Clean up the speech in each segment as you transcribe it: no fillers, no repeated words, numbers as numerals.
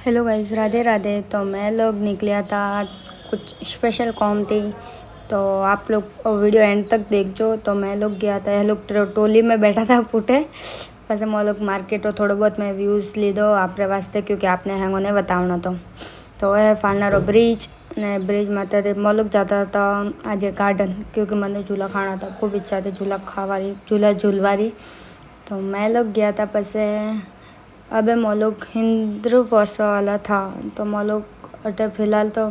Hello guys, Radhe Radhe. तो मैं लोग निकलिया था कुछ स्पेशल काम थी, तो आप लोग वीडियो एंड तक देखो। तो मैं लोग गया था, ये लोग टोली में बैठा था पुटे પછી मैं लोग मार्केट थोड़ो बहुत मैं व्यूज़ लीधो आपरे वास्ते, क्योंकि आपने हेंगोने बतावनो तो है फालनारो ब्रिज ने ब्रिज माते मैं लोग जाता था आज गार्डन, क्योंकि मैंने झूला खाना था, खूब इच्छा थी झूला खावारी झूला झूलवारी। तो मैं लोग गया था पसे अबे मैं लोग हिंद्रू पहुँचने वाला था। तो मैं लोग अटे फिलहाल तो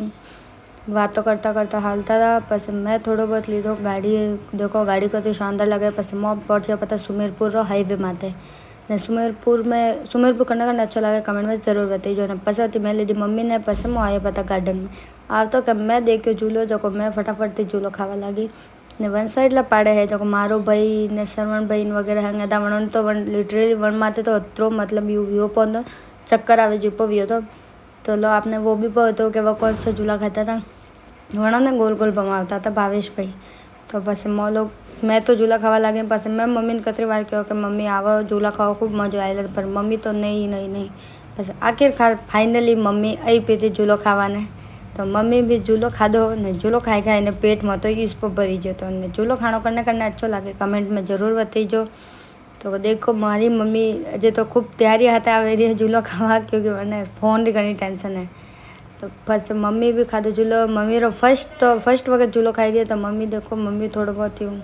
बातों करता करता हालता था। पस मैं थोड़ो बहुत लीधो गाड़ी, देखो गाड़ी कती शानदार लगे। पस मैं पहुंचा पता सुमेरपुर रो हाईवे माते ने सुमेरपुर करने अच्छा लगे कमेंट में ज़रूर बताइए। ने पसंद मैं लीधी मम्मी ने पसंद मैं आया पता गार्डन में आप तो कि मैं देखो झूलो जो मैं फटाफट थी झूलो खावा लगी ने वन साइड ला पाड़े है जो मारो भाई ने सरवण भाई वगैरह हेंगे था वण तो वन लिटरली वन माते तो अतरो मतलब यू पौधो चक्कर आवे जी पवियो तो लो आपने वो भी पढ़ो कि वो कौन सा झूला खाता था वणों ने गोल गोल भमावता था भावेश भाई। तो पस मैं तो झूला खावा लगे। पस मैं मम्मी ने कतरी बार कहो कि मम्मी आओ झूला खाओ खूब मजा आएगा, पर मम्मी तो नहीं। बस आखिरकार फाइनली मम्मी आई पी थी झूलो खावाने। तो मम्मी भी झूलो खाधो ने झूलो खाई ने पेट में तो इस पर भरी जतो ने झूलो खानो करने अच्छो लगे कमेंट में ज़रूर बताइजो। तो देखो मारी मम्मी अजे तो खूब तैयारी हाथे आवे रही है झूलो खावा, क्योंकि मैंने फोन की घनी टेंशन है। तो बस मम्मी भी खाधो झूलो, मम्मी रो फर्स्ट वक्त झूलो खाई दिया। तो मम्मी देखो मम्मी थोड़ा बहुत यूँ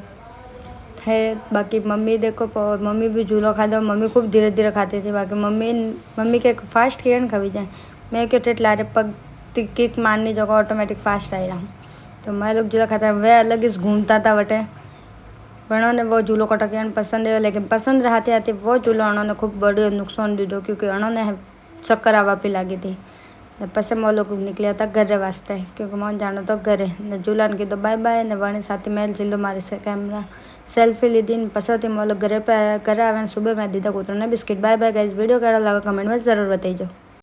है, बाकी मम्मी देखो मम्मी भी झूलो खाधो। मम्मी खूब धीरे धीरे खाती थी, बाकी मम्मी के फास्ट किया न खावी जाए मैं क्यों टेट लारे पग किक मारनी जगह ऑटोमेटिक फास्ट आई रहा। तो मैं लोग झूला खाता वह अलग ही घूमता था वटे उन्होंने वो झूलो को टकियान पसंद है, लेकिन पसंद रहते आते वो झूलो उन्होंने खूब बड़े नुकसान दीदो, क्योंकि उन्होंने चक्कर आवा पी लगी थी। पसे मैं लोग निकलिया था घरे वास्ते, क्योंकि मैं जाना तो घरे ने झूला ने कीधो बाय बाय ने वणी साथी मेल चिल्लो मारे से कैमरा सेल्फी लीधी ने पसंद मैं लोग घरे आवे सुबह मैं दीदा कूतरों ने biscuit. Bye bye guys, video कैसा लगा कमेंट में ज़रूर बताइए।